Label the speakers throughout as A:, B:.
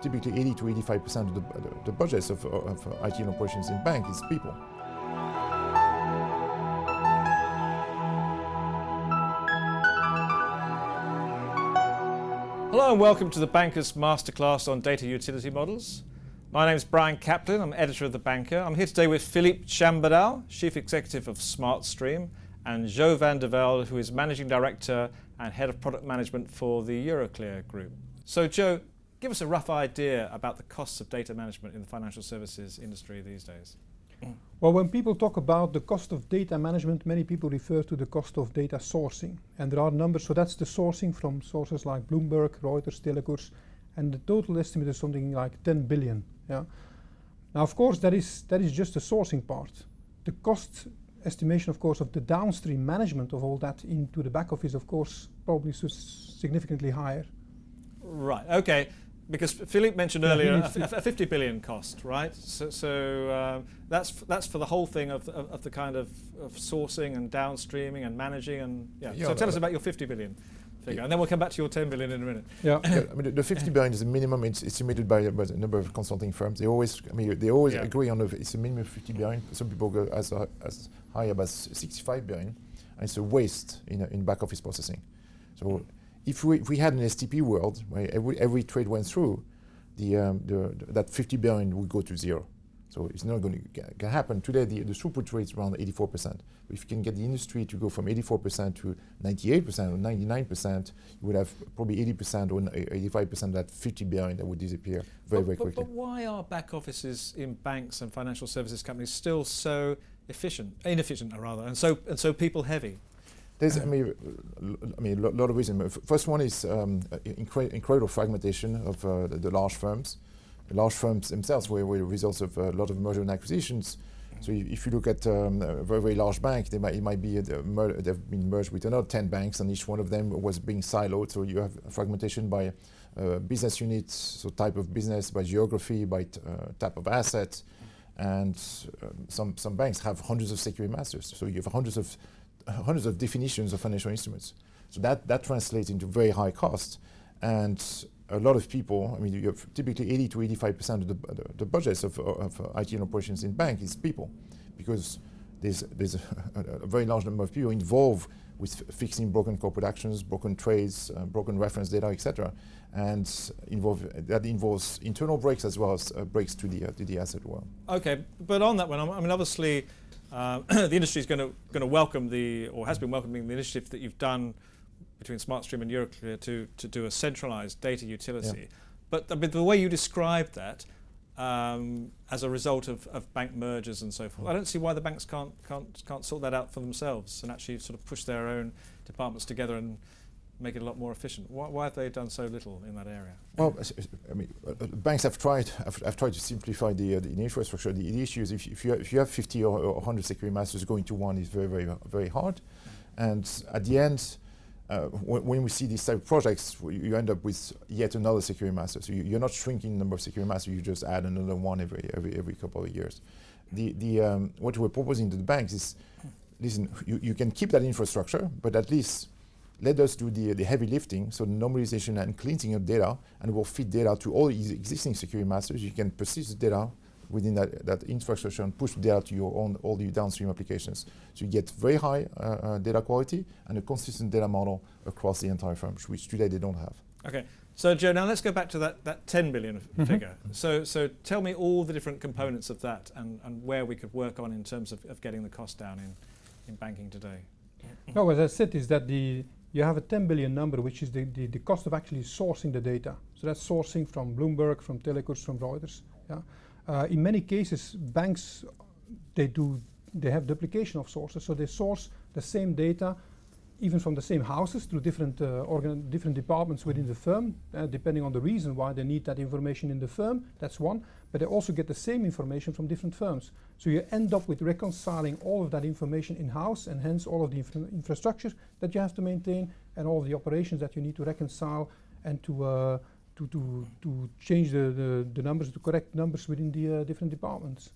A: typically 80 to 85% of the budgets of IT and operations in bank is people.
B: Hello and welcome to the Banker's Masterclass on Data Utility Models. My name is Brian Kaplan, I'm editor of The Banker. I'm here today with Philippe Chambadal, Chief Executive of SmartStream, and Jo van der Velde, who is Managing Director and Head of Product Management for the Euroclear Group. So Jo, give us a rough idea about the costs of data management in the financial services industry these days.
C: Well, when people talk about the cost of data management, many people refer to the cost of data sourcing. And there are numbers, so that's the sourcing from sources like Bloomberg, Reuters, Telecours, and the total estimate is something like 10 billion. Yeah. Now, of course, that is just the sourcing part. The cost estimation, of course, of the downstream management of all that into the back office, of course, probably significantly higher.
B: Right, okay. Because Philippe mentioned earlier a 50 billion cost, right? So that's for the whole thing of the kind of sourcing and downstreaming and managing and So tell us about your 50 billion figure, and then we'll come back to your 10 billion in a minute.
A: Yeah, I mean the 50 billion is a minimum. It's estimated by a number of consulting firms. They always agree on it's a minimum of 50 billion. Some people go as high as 65 billion, and it's a waste in back office processing. So. If we had an STP world where every trade went through, that 50 billion would go to zero. So it's not going to happen. Today, the throughput rate is around 84%. If you can get the industry to go from 84% to 98% or 99%, you would have probably 80% or 85% of that 50 billion that would disappear very quickly.
B: But why are back offices in banks and financial services companies still so inefficient, and so people heavy?
A: There's, a lot of reasons. First one is incredible fragmentation of the large firms. The large firms themselves were the results of a lot of merger and acquisitions. So if you look at a very large bank, they've been merged with another 10 banks, and each one of them was being siloed. So you have fragmentation by business units, so type of business, by geography, by type of assets, and some banks have hundreds of security masters. So you have hundreds of definitions of financial instruments. So that translates into very high cost. And a lot of people, you have typically 80 to 85% of the budgets of IT and operations in bank is people, because there's a very large number of people involved with fixing broken corporate actions, broken trades, broken reference data, etc. And that involves internal breaks as well as breaks to the asset world.
B: Okay, but on that one, obviously, the industry is going to welcome or has been welcoming the initiative that you've done between SmartStream and Euroclear to do a centralized data utility. Yeah. But the way you described that as a result of bank mergers and so forth, I don't see why the banks can't sort that out for themselves and actually sort of push their own departments together and make it a lot more efficient. Why have they done so little in that area?
A: Well, banks have tried to simplify the infrastructure. The issue is if you have 50 or 100 security masters, going to one is very hard. And at the end, when we see these type of projects, you end up with yet another security master. So you're not shrinking the number of security masters. You just add another one every couple of years. What we're proposing to the banks is, listen, you can keep that infrastructure, but at least let us do the heavy lifting, so normalization and cleansing of data, and we'll feed data to all these existing security masters. You can persist the data within that infrastructure and push data to all the downstream applications. So you get very high data quality and a consistent data model across the entire firm, which today they don't have. Okay.
B: So Jo, now let's go back to that 10 billion figure. So tell me all the different components of that and where we could work on in terms of getting the cost down in banking today.
C: No, as I said, is that you have a 10 billion number, which is the cost of actually sourcing the data. So that's sourcing from Bloomberg, from Telecours, from Reuters. Yeah. In many cases, banks, they have duplication of sources, so they source the same data even from the same houses through different departments within the firm, depending on the reason why they need that information in the firm. That's one. But they also get the same information from different firms. So you end up with reconciling all of that information in-house, and hence all of the infrastructure that you have to maintain and all of the operations that you need to reconcile and to change the numbers, to correct numbers within the different departments.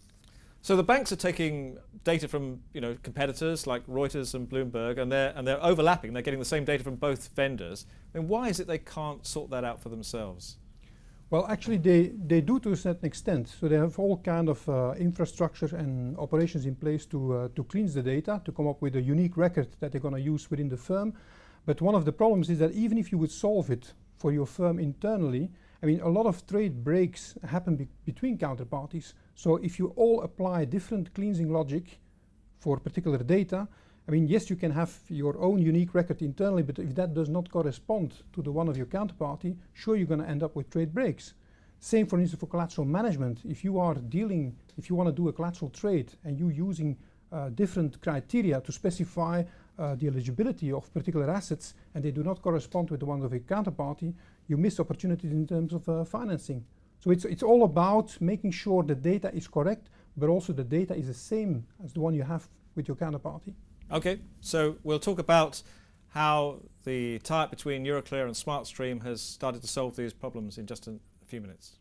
B: So the banks are taking data from competitors like Reuters and Bloomberg, and they're overlapping. They're getting the same data from both vendors. I mean, why is it they can't sort that out for themselves?
C: Well, actually, they do to a certain extent. So they have all kind of infrastructure and operations in place to cleanse the data, to come up with a unique record that they're going to use within the firm. But one of the problems is that even if you would solve it for your firm internally, I mean, a lot of trade breaks happen between counterparties. So if you all apply different cleansing logic for particular data, I mean, yes, you can have your own unique record internally, but if that does not correspond to the one of your counterparty, sure, you're going to end up with trade breaks. Same, for instance, for collateral management. If you want to do a collateral trade and you're using different criteria to specify the eligibility of particular assets, and they do not correspond with the one of your counterparty, you miss opportunities in terms of financing. So it's all about making sure the data is correct, but also the data is the same as the one you have with your counterparty.
B: Okay, so we'll talk about how the tie-up between Euroclear and SmartStream has started to solve these problems in just a few minutes.